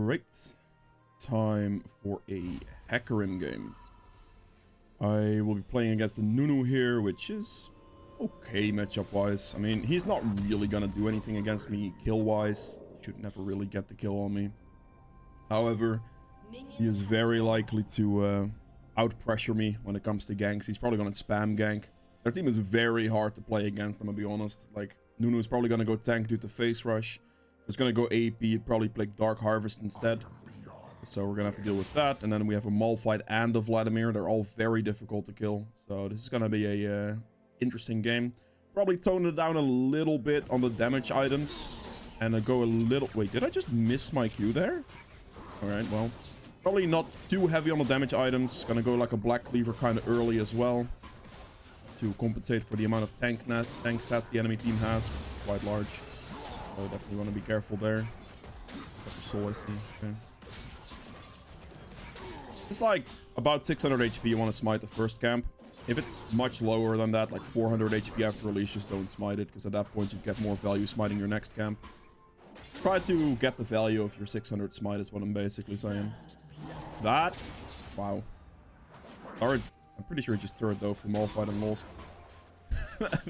Alright, time for a HECARIM game. I will be playing against the Nunu here, which is okay matchup-wise. I mean, he's not really gonna do anything against me kill-wise. Should never really get the kill on me. However, he is very likely to out-pressure me when it comes to ganks. He's probably gonna spam gank. Their team is very hard to play against, I'm gonna be honest. Like, Nunu is probably gonna go tank due to face rush. It's gonna go AP, probably play Dark Harvest instead. So we're gonna have to deal with that. And then we have a Malphite and a Vladimir. They're all very difficult to kill. So this is gonna be a interesting game. Probably tone it down a little bit on the damage items. And go a little... Wait, did I just miss my Q there? Alright, well. Probably not too heavy on the damage items. Gonna go like a Black Cleaver kind of early as well. To compensate for the amount of tank stats the enemy team has. Quite large. So definitely want to be careful there. Got the soul, I see. Okay. It's like about 600 HP you want to smite the first camp. If it's much lower than that, like 400 HP after release, just don't smite it. Because at that point you get more value smiting your next camp. Try to get the value of your 600 smite is what I'm basically saying. That? Wow. Alright. I'm pretty sure he just turret though from Malphite and lost.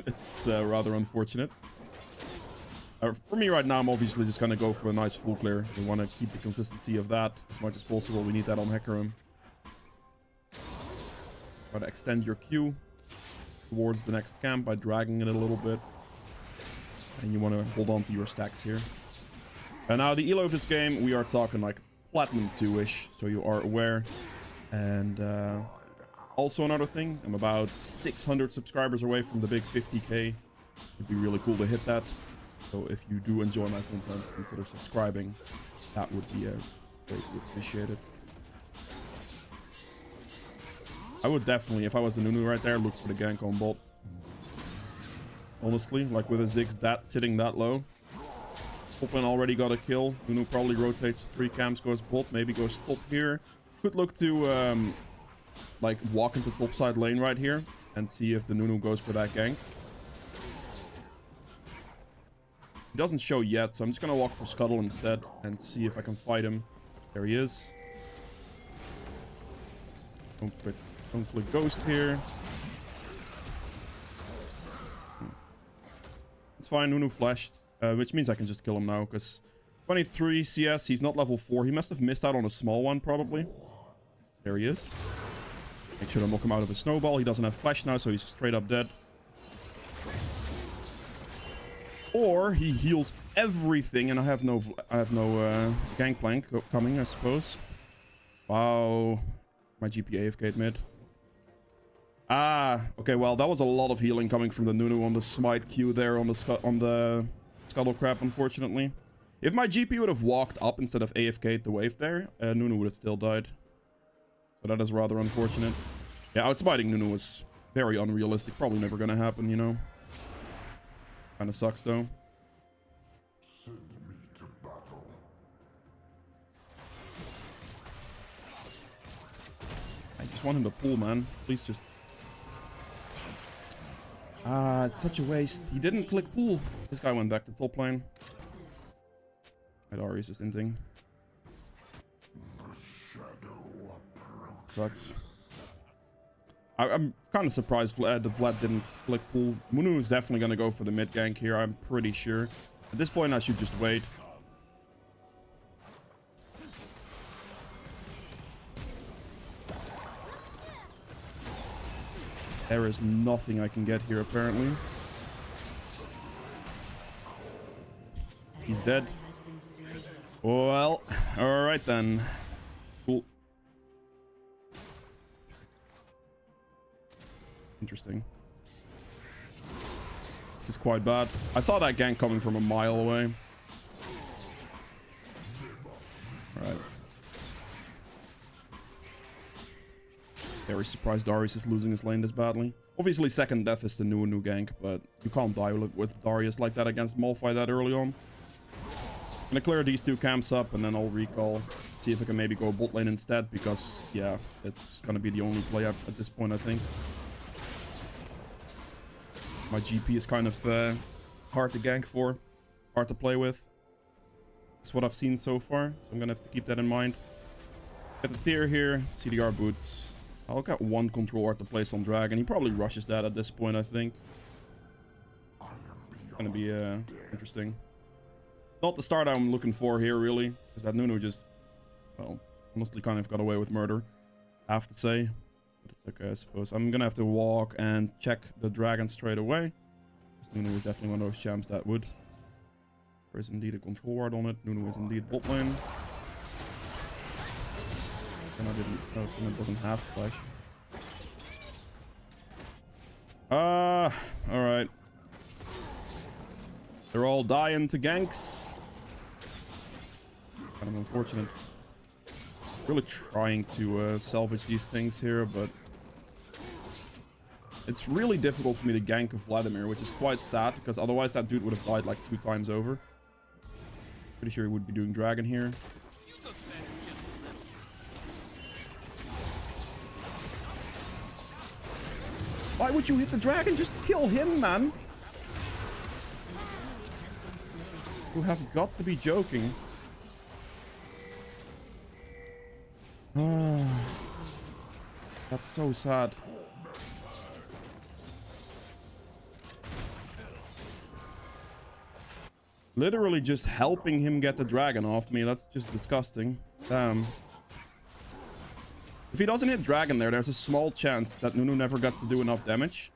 It's rather unfortunate. For me right now, I'm obviously just going to go for a nice full clear. We want to keep the consistency of that as much as possible. We need that on HECARIM. Try to extend your Q towards the next camp by dragging it a little bit. And you want to hold on to your stacks here. And now the elo of this game, we are talking like Platinum 2-ish, so you are aware. And also another thing, I'm about 600 subscribers away from the big 50k. It'd be really cool to hit that. So if you do enjoy my content, consider subscribing. That would be greatly appreciated. I would definitely, if I was the Nunu right there, look for the gank on bot. Honestly, like with a Ziggs sitting that low. Open already got a kill. Nunu probably rotates 3 camps, goes bot, maybe goes top here. Could look to like walk into top side lane right here and see if the Nunu goes for that gank. He doesn't show yet, so I'm just gonna walk for Scuttle instead and see if I can fight him. There he is. Don't click Ghost here. It's fine, Nunu flashed, which means I can just kill him now, because 23 CS, he's not level 4. He must have missed out on a small one, probably. There he is. Make sure to knock him out of a snowball. He doesn't have flash now, so he's straight up dead. Or he heals everything, and I have no gangplank coming, I suppose. Wow, my GP AFK'd mid. Ah, okay. Well, that was a lot of healing coming from the Nunu on the smite Q there on the scuttle crab. Unfortunately, if my GP would have walked up instead of AFK'd the wave there, Nunu would have still died. So that is rather unfortunate. Yeah, outsmiting Nunu was very unrealistic. Probably never gonna happen, you know. Kind of sucks though. Send me to battle. I just want him to pull, man. Please just... Ah, it's such a waste. He didn't click pull. This guy went back to top lane. Darius is inting. Sucks. I'm kind of surprised the Vlad didn't click pull. Munu is definitely going to go for the mid gank here, I'm pretty sure. At this point, I should just wait. There is nothing I can get here, apparently. He's dead. Well, alright then. Cool. Interesting. This is quite bad. I saw that gank coming from a mile away. Alright. Very surprised Darius is losing his lane this badly. Obviously, second death is the new gank, but you can't die with Darius like that against Malphite that early on. I'm gonna clear these 2 camps up, and then I'll recall. See if I can maybe go bot lane instead, because, yeah, it's gonna be the only play at this point, I think. My GP is kind of hard to gank for, hard to play with. That's what I've seen so far, so I'm gonna have to keep that in mind. Get the tier here, CDR boots. I'll get one control art to place on Dragon. He probably rushes that at this point, I think. It's gonna be interesting. It's not the start I'm looking for here, really, because that Nunu just, well, honestly kind of got away with murder, I have to say. But it's okay, I suppose. I'm gonna have to walk and check the Dragon straight away. This Nunu is definitely one of those champs that would. There is indeed a control ward on it. Nunu is indeed bot lane. And I didn't know someone doesn't have flash. Alright. They're all dying to ganks. Kind of unfortunate. Really trying to salvage these things here, but it's really difficult for me to gank a Vladimir, which is quite sad, because otherwise that dude would have died like 2 times over. Pretty sure he would be doing Dragon here. Why would you hit the Dragon? Just kill him, man. You have got to be joking. That's so sad. Literally just helping him get the Dragon off me. That's just disgusting. Damn. If he doesn't hit Dragon there, there's a small chance that Nunu never gets to do enough damage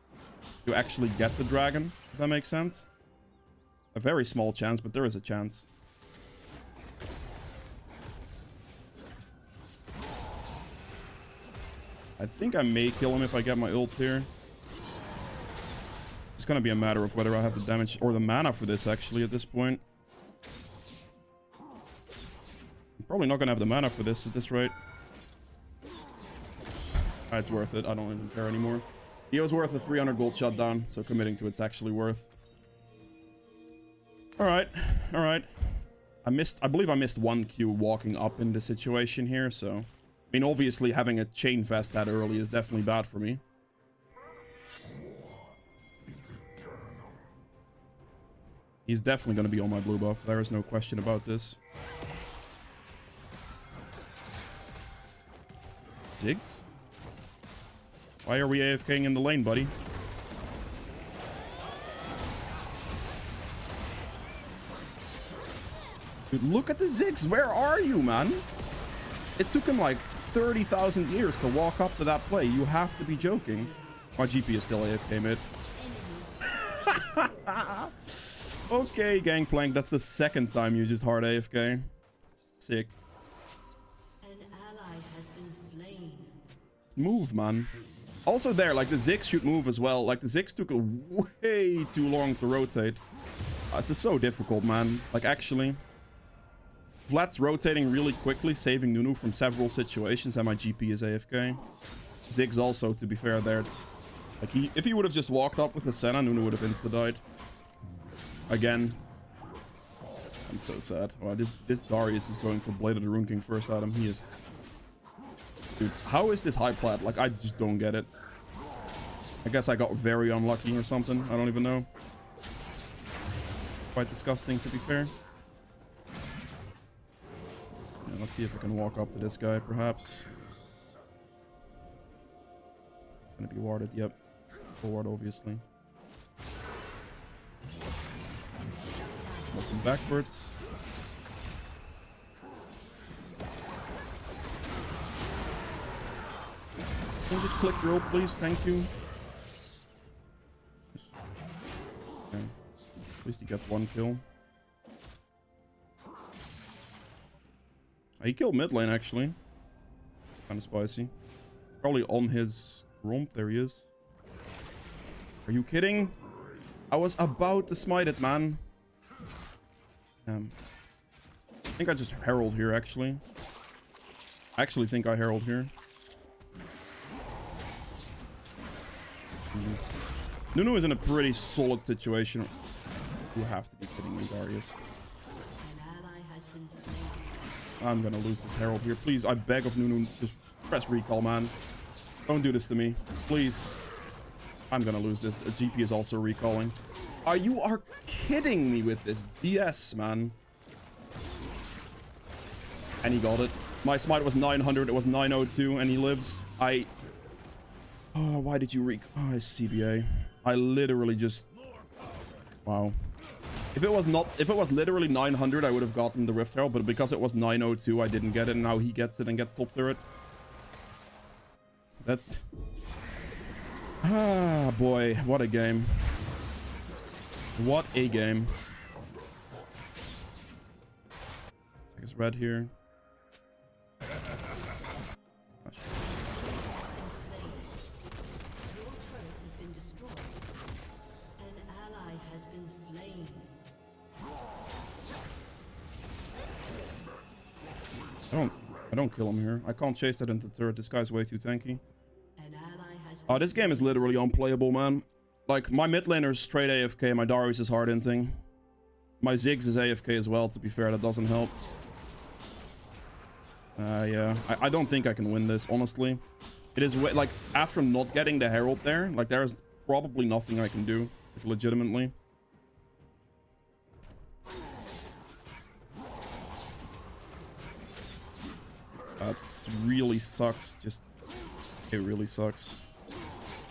to actually get the Dragon. Does that make sense? A very small chance, but there is a chance. I think I may kill him if I get my ult here. It's gonna be a matter of whether I have the damage or the mana for this, actually, at this point. I'm probably not gonna have the mana for this at this rate. It's worth it. I don't even care anymore. He was worth a 300 gold shutdown, so committing to it's actually worth. Alright, alright. I believe I missed 1 Q walking up in this situation here, so... I mean, obviously having a chain fest that early is definitely bad for me. He's definitely going to be on my blue buff. There is no question about this. Ziggs? Why are we AFKing in the lane, buddy? Dude, look at the Ziggs. Where are you, man? It took him like 30,000 years to walk up to that play. You have to be joking. My GP is still AFK mid. Okay, Gangplank. That's the 2nd time you just hard AFK. Sick. An ally has been slain. Just move, man. Also there, like, the Ziggs should move as well. Like, the Ziggs took way too long to rotate. It's just so difficult, man. Like, actually... Vlad's rotating really quickly, saving Nunu from several situations, and my GP is AFK. Ziggs also, to be fair, there. Like, if he would have just walked up with the Senna, Nunu would have insta-died. Again. I'm so sad. Wow, this Darius is going for Blade of the Rune King first item. He is... Dude, how is this high plat? Like, I just don't get it. I guess I got very unlucky or something. I don't even know. Quite disgusting, to be fair. Yeah, let's see if I can walk up to this guy, perhaps. Gonna be warded, yep. Forward, obviously. Looking backwards. Can you just click roll, please? Thank you. Okay. At least he gets 1 kill. He killed mid lane, actually. Kind of spicy. Probably on his romp. There he is. Are you kidding? I was about to smite it, man. I think I just herald here, actually. I actually think I herald here. Nunu is in a pretty solid situation. You have to be kidding me, Darius. I'm gonna lose this herald here. Please, I beg of Nunu, just press recall, man. Don't do this to me. Please. I'm gonna lose this. The GP is also recalling. You are kidding me with this BS, man. And he got it. My smite was 900. It was 902, and he lives. Oh, why did you Oh, CBA. I literally just... Wow. If it was literally 900, I would have gotten the Rift Herald, but because it was 902, I didn't get it, and now he gets it and gets top turret. That... Ah, boy. What a game. What a game. I guess red here. I don't kill him here. I can't chase that into turret. This guy's way too tanky. Oh, this game is literally unplayable, man. Like, my mid laner is straight AFK. My Darius is hard inting. My Ziggs is AFK as well, to be fair. That doesn't help. Yeah. I don't think I can win this, honestly. It is, like, after not getting the Herald there, like, there's probably nothing I can do, like, legitimately. That's really sucks. It really sucks.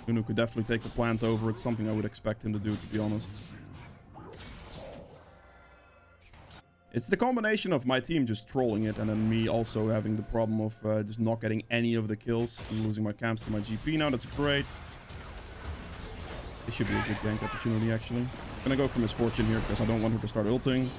Nunu could definitely take the plant over. It's something I would expect him to do, to be honest. It's the combination of my team just trolling it and then me also having the problem of just not getting any of the kills and losing my camps to my GP now. That's great. This should be a good gank opportunity, actually. I'm gonna go for Misfortune here because I don't want her to start ulting.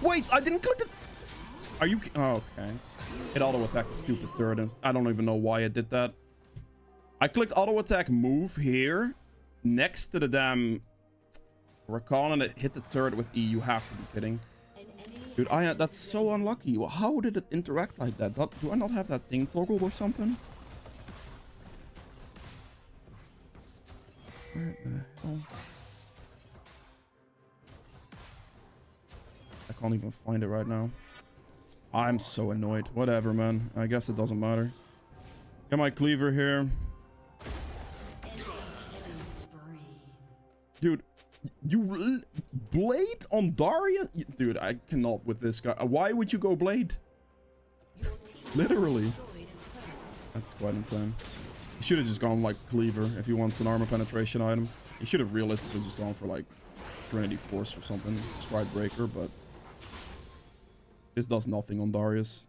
Wait, I didn't click it. Are you... Oh, okay. It auto-attacked the stupid turret. I don't even know why it did that. I clicked auto-attack move here next to the damn Rakan and it hit the turret with E. You have to be kidding. Dude, that's so unlucky. Well, how did it interact like that? Do I not have that thing toggled or something? Where the hell? I can't even find it right now. I'm so annoyed. Whatever, man. I guess it doesn't matter. Get my cleaver here. Dude, you blade on Daria? Dude, I cannot with this guy. Why would you go blade? Literally. That's quite insane. He should have just gone like cleaver if he wants an armor penetration item. He should have realistically just gone for like Trinity Force or something. Stride Breaker, but this does nothing on Darius.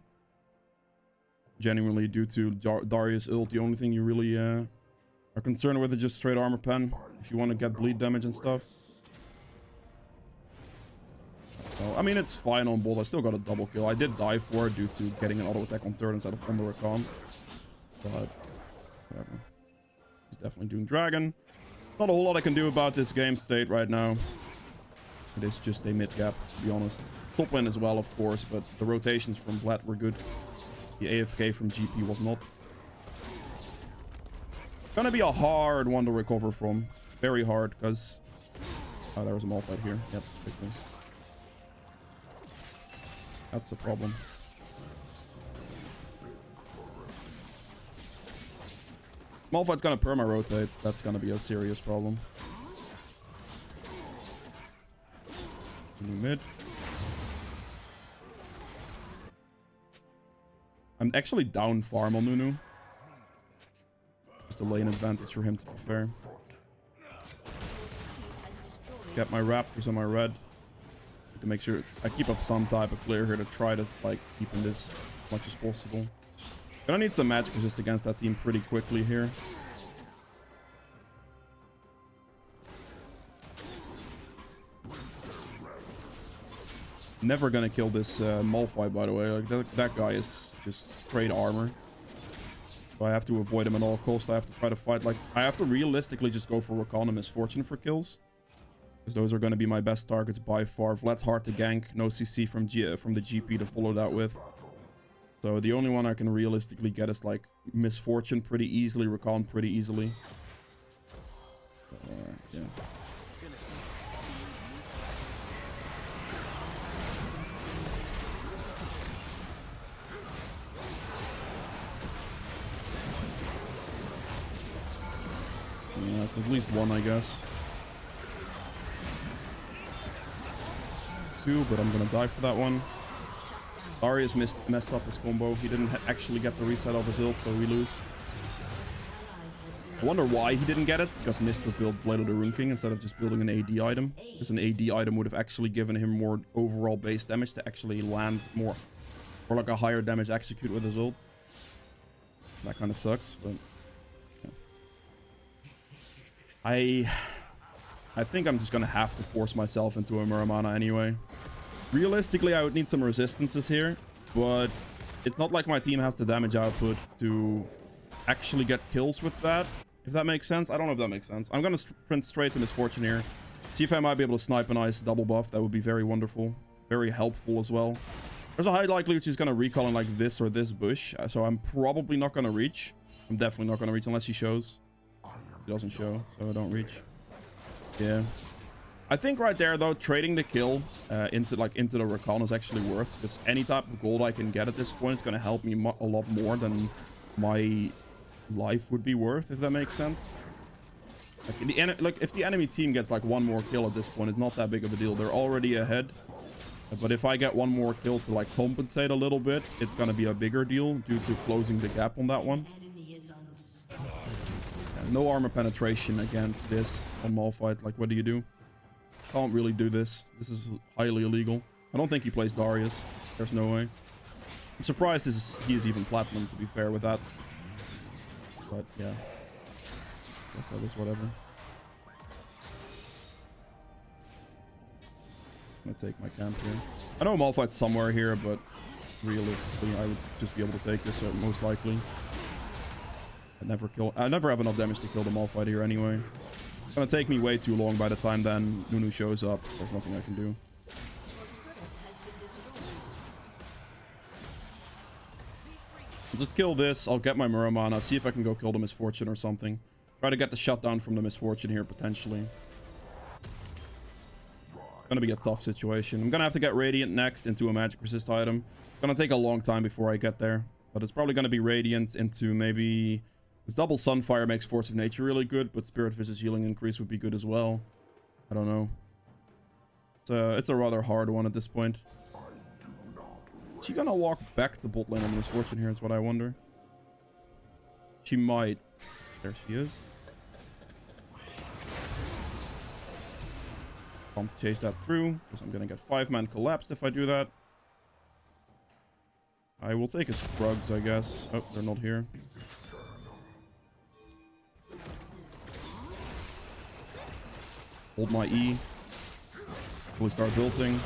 Genuinely, due to Darius ult, the only thing you really are concerned with is just straight armor pen if you want to get bleed damage and stuff. So, I mean, it's fine on both. I still got a double kill. I did die for it due to getting an auto attack on turret instead of on the Rakan. But whatever. He's definitely doing dragon. Not a whole lot I can do about this game state right now. It is just a mid gap, to be honest. Top lane as well, of course, but the rotations from Vlad were good. The AFK from GP was not. Gonna be a hard one to recover from. Very hard, because... Oh, there was a Malphite here. Yep, quickly. That's the problem. Malphite's gonna perma-rotate. That's gonna be a serious problem. New mid. I'm actually down farm on Nunu. Just a lane advantage for him, to be fair. Get my raptors on my red. To make sure I keep up some type of clear here to try to like keep in this as much as possible. Gonna need some magic resist against that team pretty quickly here. Never gonna kill this Malphite, by the way. Like that guy is just straight armor. So I have to avoid him at all costs. I have to try to fight. Like, I have to realistically just go for Rakan and Misfortune for kills. Because those are going to be my best targets by far. Vlad's hard to gank. No CC from the GP to follow that with. So the only one I can realistically get is like Misfortune pretty easily. Rakan pretty easily. Yeah. Yeah, it's at least one, I guess. It's two, but I'm gonna die for that one. Darius messed up his combo. He didn't actually get the reset of his ult, so we lose. I wonder why he didn't get it, because Mist built Blade of the Rune King instead of just building an AD item. Because an AD item would have actually given him more overall base damage to actually land more, or like a higher damage execute with his ult. That kind of sucks, but yeah. I think I'm just gonna have to force myself into a Muramana anyway. Realistically, I would need some resistances here, but it's not like my team has the damage output to actually get kills with that. If that makes sense. I don't know if that makes sense. I'm gonna sprint straight to Misfortune here. See if I might be able to snipe a nice double buff. That would be very wonderful. Very helpful as well. There's a high likelihood she's gonna recall in like this or this bush. So I'm probably not gonna reach. I'm definitely not gonna reach unless she shows. She doesn't show, so I don't reach. Yeah. I think right there though, trading the kill into the recon is actually worth. Because any type of gold I can get at this point is gonna help me a lot more than my life would be worth, if that makes sense. Like if the enemy team gets like one more kill at this point, it's not that big of a deal. They're already ahead, but if I get one more kill to like compensate a little bit, it's gonna be a bigger deal due to closing the gap on that one. Yeah, no armor penetration against this on Malphite. Like, what do you do? Can't really do this. This is highly illegal. I don't think he plays Darius. There's no way. I'm surprised he is even platinum, to be fair with that. But yeah, guess that is whatever. I'm gonna take my camp here. I know Malphite's somewhere here, but realistically, I would just be able to take this most likely. I never have enough damage to kill the Malphite here anyway. It's gonna take me way too long by the time then Nunu shows up. There's nothing I can do. I'll just kill this. I'll get my Muramana. See if I can go kill the Misfortune or something. Try to get the shutdown from the Misfortune here, potentially. It's gonna be a tough situation. I'm gonna have to get Radiant next into a magic resist item. It's gonna take a long time before I get there. But it's probably gonna be Radiant into maybe... This double Sunfire makes Force of Nature really good, but Spirit Fish's healing increase would be good as well. I don't know. It's a rather hard one at this point. Is she gonna walk back to bot lane on the Misfortune here is what I wonder. She might. There she is. Can't chase that through, because I'm gonna get 5-man collapsed if I do that. I will take his Krugs, I guess. Oh, they're not here. Hold my E. Till he starts ulting.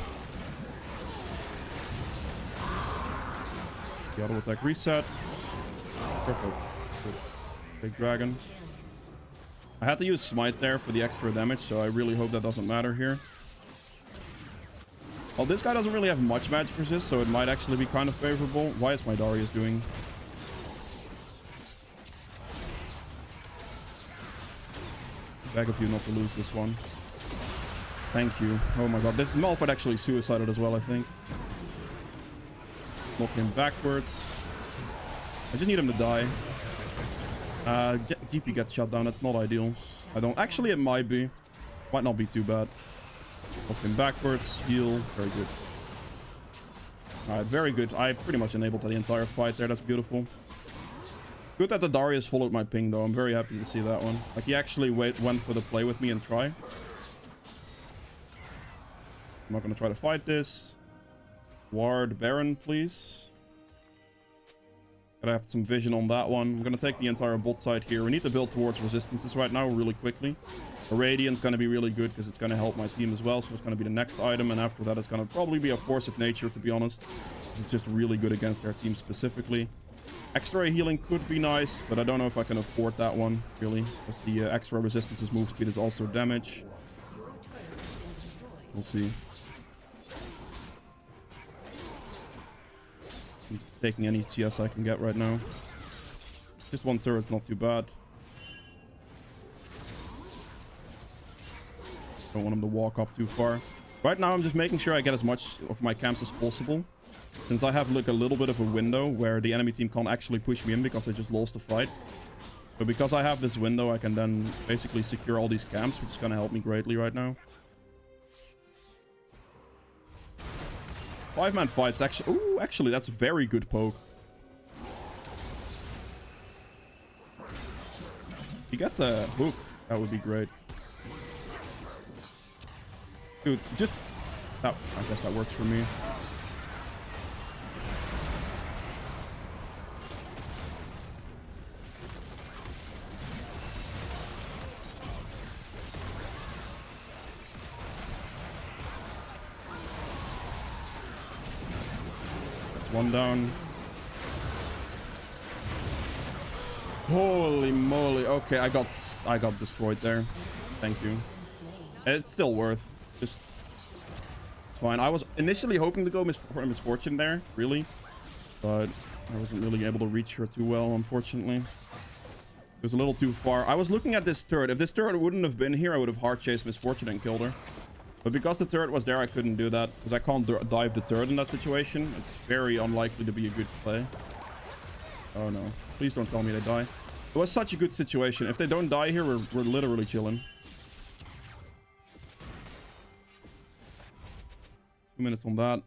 The auto attack reset. Perfect. Good. Big dragon. I had to use smite there for the extra damage, so I really hope that doesn't matter here. Well, this guy doesn't really have much magic resist, so it might actually be kind of favorable. Why is my Darius doing? Beg of you not to lose this one. Thank you. Oh my god, this Malphite actually suicided as well, I think. Knock him backwards. I just need him to die. GP gets shut down. That's not ideal. I don't... Actually, it might be. Might not be too bad. Knock him backwards. Heal. Very good. Alright, very good. I pretty much enabled the entire fight there. That's beautiful. Good that the Darius followed my ping, though. I'm very happy to see that one. Like, he actually went for the play with me and try. I'm not going to try to fight this. Ward Baron, please. Gotta have some vision on that one. I'm gonna take the entire bot side here. We need to build towards resistances right now really quickly. The Radiant's gonna be really good because it's gonna help my team as well. So it's gonna be the next item. And after that, it's gonna probably be a Force of Nature, to be honest. It's just really good against their team specifically. Extra healing could be nice, but I don't know if I can afford that one, really. Because the extra resistances move speed is also damage. We'll see. I'm just taking any CS I can get right now. Just one turret's not too bad. Don't want him to walk up too far. Right now I'm just making sure I get as much of my camps as possible. Since I have like a little bit of a window where the enemy team can't actually push me in because I just lost the fight. But because I have this window, I can then basically secure all these camps, which is going to help me greatly right now. 5-man fights, actually. Ooh, actually, that's a very good poke. If he gets a hook, that would be great. Dude, just... Oh, I guess that works for me. One down. Holy moly. Okay, I got destroyed there. Thank you. It's still worth. Just it's fine. I was initially hoping to go for misfortune there, really, but I wasn't really able to reach her too well, unfortunately. It was a little too far. I was looking at this turret. If this turret wouldn't have been here, I would have hard chased misfortune and killed her. But because the turret was there, I couldn't do that. Because I can't dive the turret in that situation. It's very unlikely to be a good play. Oh no. Please don't tell me they die. It was such a good situation. If they don't die here, we're literally chilling. 2 minutes on that.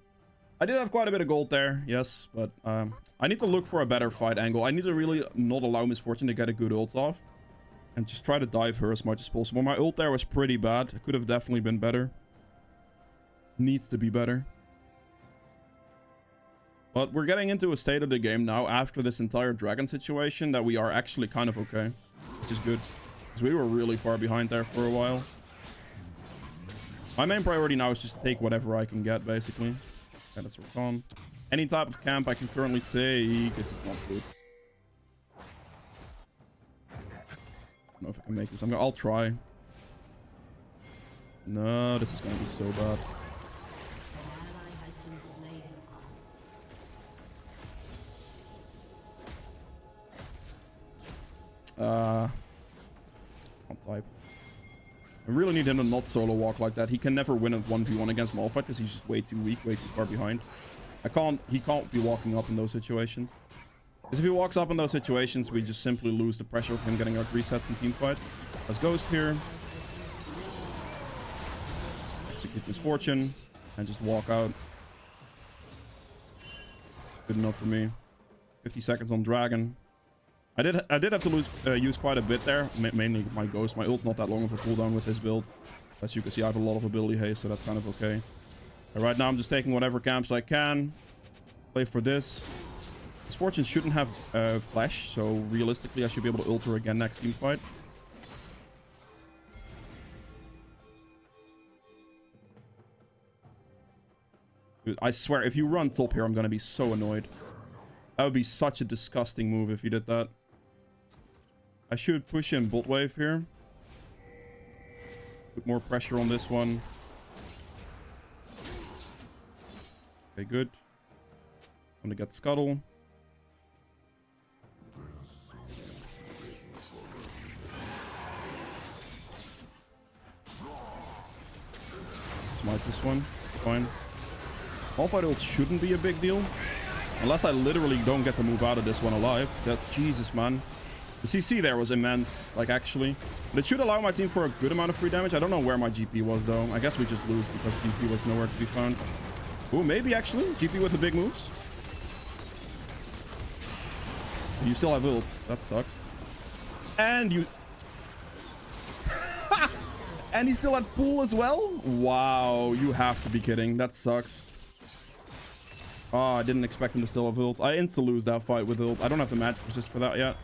I did have quite a bit of gold there, yes. But I need to look for a better fight angle. I need to really not allow misfortune to get a good ult off. And just try to dive her as much as possible. My ult there was pretty bad. It could have definitely been better. Needs to be better. But we're getting into a state of the game now after this entire dragon situation that we are actually kind of okay. Which is good. Because we were really far behind there for a while. My main priority now is just to take whatever I can get, basically. Okay, that's recon. Any type of camp I can currently take. This is not good. I don't know if I can make this. I'll try. No, this is going to be so bad. Can't type. I really need him to not solo walk like that. He can never win a 1v1 against Malphite because he's just way too weak, way too far behind. He can't be walking up in those situations. Because if he walks up in those situations, we just simply lose the pressure of him getting our resets in team fights. Let's Ghost here. Execute Misfortune. And just walk out. Good enough for me. 50 seconds on Dragon. I did have to use quite a bit there. Mainly my Ghost. My ult's not that long of a cooldown with this build. As you can see, I have a lot of ability haste, so that's kind of okay. And right now, I'm just taking whatever camps I can. Play for this. Misfortune shouldn't have flash, so realistically, I should be able to ult her again next team fight. Dude, I swear, if you run top here, I'm gonna be so annoyed. That would be such a disgusting move if you did that. I should push in bot wave here. Put more pressure on this one. Okay, good. I'm gonna get Scuttle. Smite this one. It's fine. Malphite ults shouldn't be a big deal. Unless I literally don't get to move out of this one alive. That, Jesus, man. The CC there was immense, like, actually. But it should allow my team for a good amount of free damage. I don't know where my GP was, though. I guess we just lose because GP was nowhere to be found. Ooh, maybe, actually. GP with the big moves. You still have ult. That sucks. And you... And he still had pool as well? Wow, you have to be kidding. That sucks. Oh, I didn't expect him to still have ult. I insta-lose that fight with ult. I don't have the magic resist for that yet.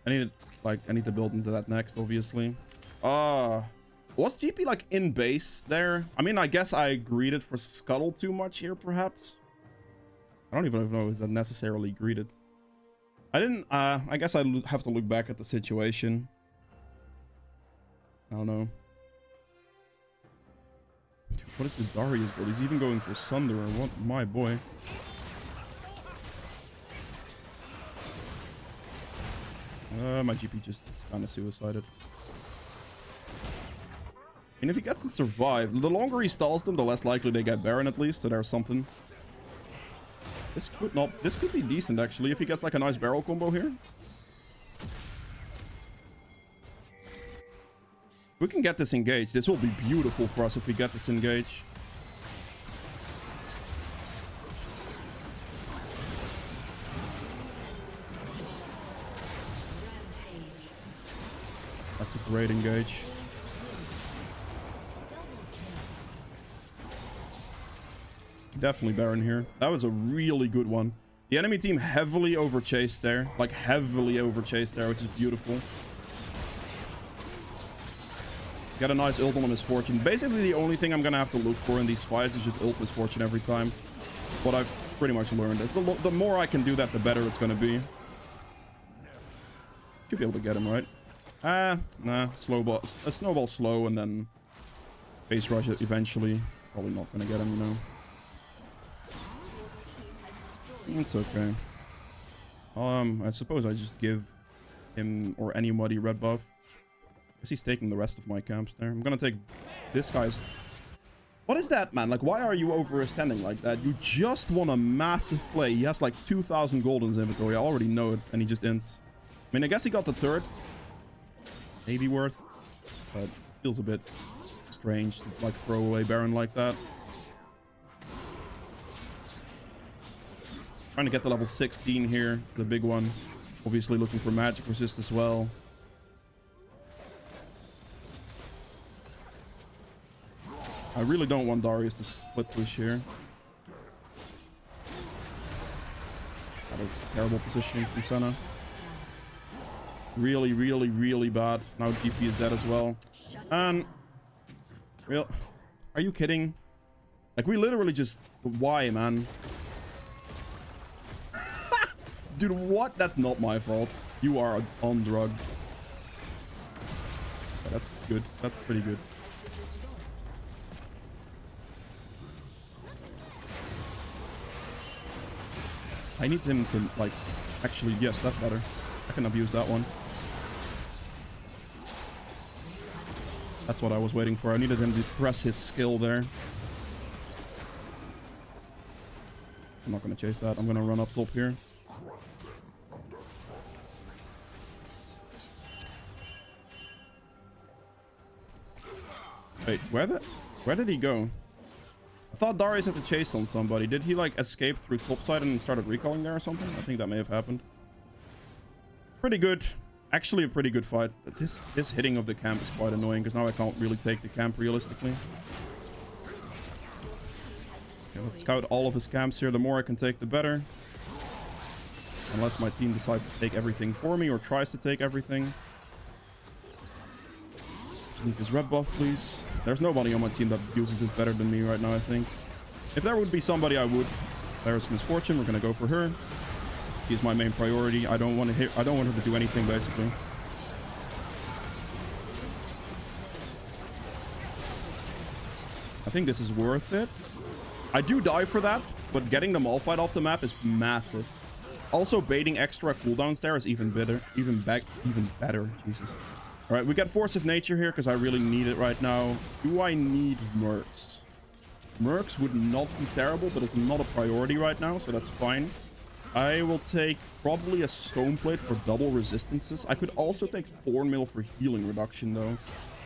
I need to build into that next, obviously. Was GP like in base there? I mean, I guess I greeted for Scuttle too much here, perhaps. I don't even know if that necessarily greeted. I didn't, I guess I have to look back at the situation. I don't know. What is this Darius build? He's even going for Sunder or what? My boy. My GP just kind of suicided. And if he gets to survive, the longer he stalls them, the less likely they get Baron at least, so there's something. This could be decent actually, if he gets like a nice barrel combo here. We can get this engaged. This will be beautiful for us if we get this engaged. That's a great engage. Definitely Baron here. That was a really good one. The enemy team heavily overchased there. Like, heavily overchased there, which is beautiful. Got a nice ult on Misfortune. Basically, the only thing I'm going to have to look for in these fights is just ult Misfortune every time. What I've pretty much learned. The more I can do that, the better it's going to be. Should be able to get him, right? Nah. A snowball slow, and then base rush it eventually. Probably not going to get him, you know. It's okay. I suppose I just give him or anybody red buff. I guess he's taking the rest of my camps there. I'm gonna take this guy's... What is that, man? Like, why are you overextending like that? You just won a massive play. He has like 2,000 gold in his inventory. I already know it, and he just ends. I mean, I guess he got the third. Maybe worth. But feels a bit strange to like throw away Baron like that. Trying to get to level 16 here, the big one. Obviously looking for magic resist as well. I really don't want Darius to split push here. That is terrible positioning from Senna. Really, really, really bad. Now DP is dead as well. And... Real... Are you kidding? Like, we literally just... Why, man? Dude, what? That's not my fault. You are on drugs. That's good. That's pretty good. I need him to, like... Actually, yes, that's better. I can abuse that one. That's what I was waiting for. I needed him to press his skill there. I'm not going to chase that. I'm going to run up top here. Wait, where did he go? I thought Darius had to chase on somebody. Did he like escape through topside and started recalling there or something? I think that may have happened. Pretty good. Actually a pretty good fight. This hitting of the camp is quite annoying because now I can't really take the camp realistically. Okay, let's scout all of his camps here. The more I can take, the better. Unless my team decides to take everything for me or tries to take everything. Just need this red buff, please. There's nobody on my team that uses this better than me right now, I think. If there would be somebody, I would. There's Misfortune. We're gonna go for her. She's my main priority. I don't want her to do anything, basically. I think this is worth it. I do die for that, but getting the Malphite off the map is massive. Also, baiting extra cooldowns there is even better. Even better. Jesus. All right, we got Force of Nature here because I really need it right now. Do I need Mercs? Mercs would not be terrible, but it's not a priority right now, so that's fine. I will take probably a Stone Plate for double resistances. I could also take Thornmail for healing reduction, though.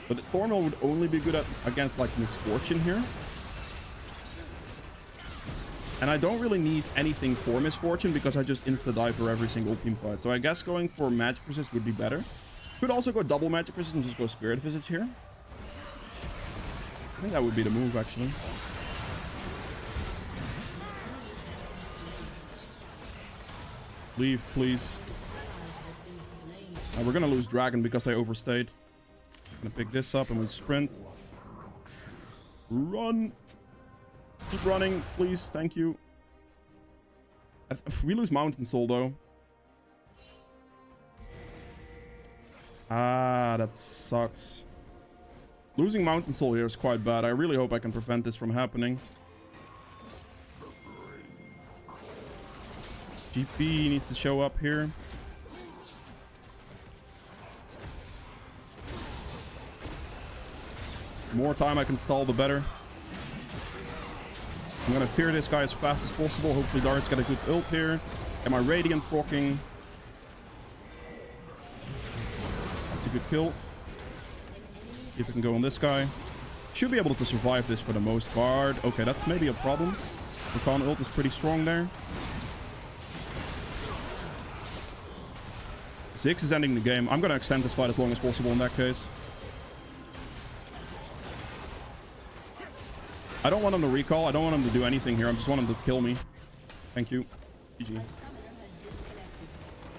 But Thornmail would only be good against, like, Misfortune here. And I don't really need anything for Misfortune because I just insta-die for every single team fight. So I guess going for Magic Resist would be better. Could also go double Magic Resist and just go Spirit Visage here. I think that would be the move, actually. Leave, please. We're gonna lose Dragon because I overstayed. I'm gonna pick this up and we sprint. Run! Keep running, please. Thank you. We lose Mountain Soul, though. Ah, that sucks. Losing Mountain Soul here is quite bad. I really hope I can prevent this from happening. GP needs to show up here. The more time I can stall, the better. I'm gonna fear this guy as fast as possible. Hopefully Darius got a good ult here. Get my Radiant proccing. That's a good kill. See if we can go on this guy. Should be able to survive this for the most part. Okay, that's maybe a problem. The Khan ult is pretty strong there. Ziggs is ending the game. I'm going to extend this fight as long as possible in that case. I don't want him to recall. I don't want him to do anything here. I just want him to kill me. Thank you. GG.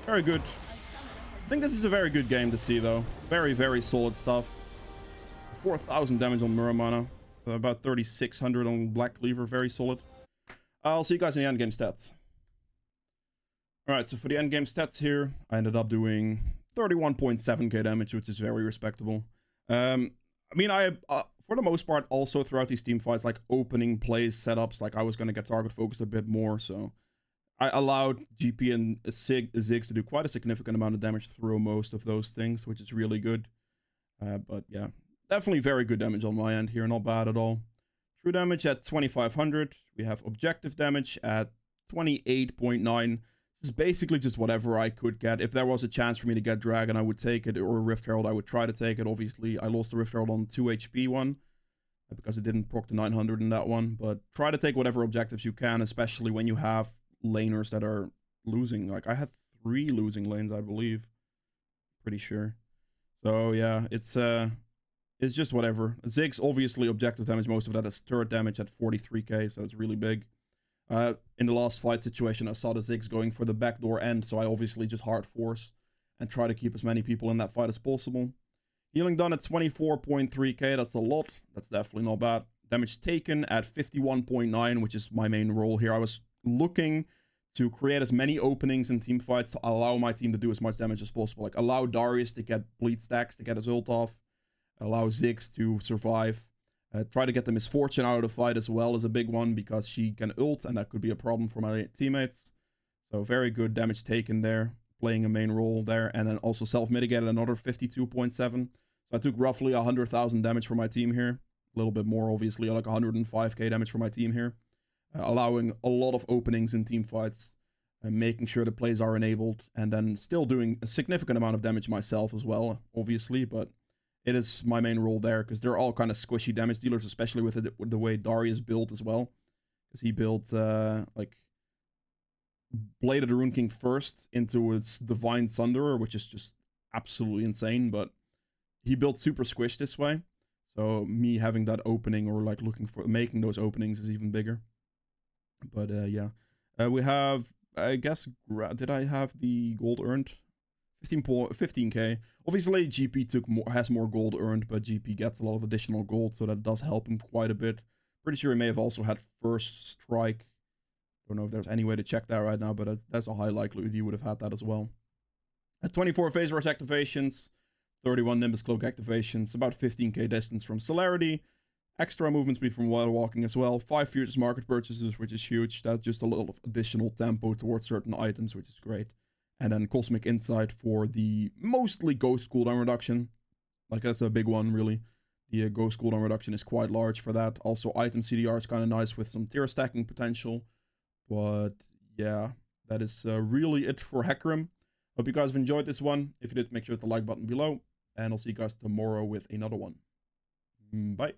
Very good. I think this is a very good game to see, though. Very, very solid stuff. 4,000 damage on Muramana. About 3,600 on Black Cleaver. Very solid. I'll see you guys in the endgame stats. Alright, so for the endgame stats here, I ended up doing 31.7k damage, which is very respectable. I mean, I for the most part, also throughout these team fights, like opening plays, setups, like I was going to get target focused a bit more, so I allowed GP and Ziggs to do quite a significant amount of damage through most of those things, which is really good. But yeah, definitely very good damage on my end here, not bad at all. True damage at 2,500. We have objective damage at 28.9. This is basically just whatever I could get. If there was a chance for me to get Dragon, I would take it, or Rift Herald, I would try to take it. Obviously, I lost the Rift Herald on 2 HP one, because it didn't proc to 900 in that one. But try to take whatever objectives you can, especially when you have laners that are losing. Like, I had 3 losing lanes, I believe. Pretty sure. So, yeah, it's just whatever. Ziggs, obviously, objective damage, most of that is turret damage at 43k, so it's really big. In the last fight situation, I saw the Ziggs going for the backdoor end, so I obviously just hard force and try to keep as many people in that fight as possible. Healing done at 24.3k, that's a lot. That's definitely not bad. Damage taken at 51.9, which is my main role here. I was looking to create as many openings in team fights to allow my team to do as much damage as possible. Like, allow Darius to get bleed stacks, to get his ult off. Allow Ziggs to survive. Try to get the Misfortune out of the fight as well is a big one, because she can ult, and that could be a problem for my teammates. So very good damage taken there, playing a main role there, and then also self-mitigated another 52.7. So I took roughly 100,000 damage for my team here. A little bit more, obviously, like 105k damage for my team here. Allowing a lot of openings in team fights, and making sure the plays are enabled, and then still doing a significant amount of damage myself as well, obviously, but it is my main role there, because they're all kind of squishy damage dealers, especially with the way Darius built as well. Because he built, like, Blade of the Rune King first into its Divine Thunderer, which is just absolutely insane, but he built super squish this way. So me having that opening, or like looking for making those openings, is even bigger. But yeah. We have, I guess, did I have the gold earned? 15k. Obviously, GP has more gold earned, but GP gets a lot of additional gold, so that does help him quite a bit. Pretty sure he may have also had first strike. Don't know if there's any way to check that right now, but that's a high likelihood he would have had that as well. At 24 phase rush activations, 31 Nimbus Cloak activations, about 15k distance from Celerity, extra movement speed from while walking as well, 5 Futures Market purchases, which is huge. That's just a little additional tempo towards certain items, which is great. And then Cosmic Insight for the mostly Ghost cooldown reduction. Like, that's a big one, really. The Ghost cooldown reduction is quite large for that. Also, item CDR is kind of nice with some tier stacking potential. But, yeah, that is really it for HECARIM. Hope you guys have enjoyed this one. If you did, make sure to hit the like button below. And I'll see you guys tomorrow with another one. Bye.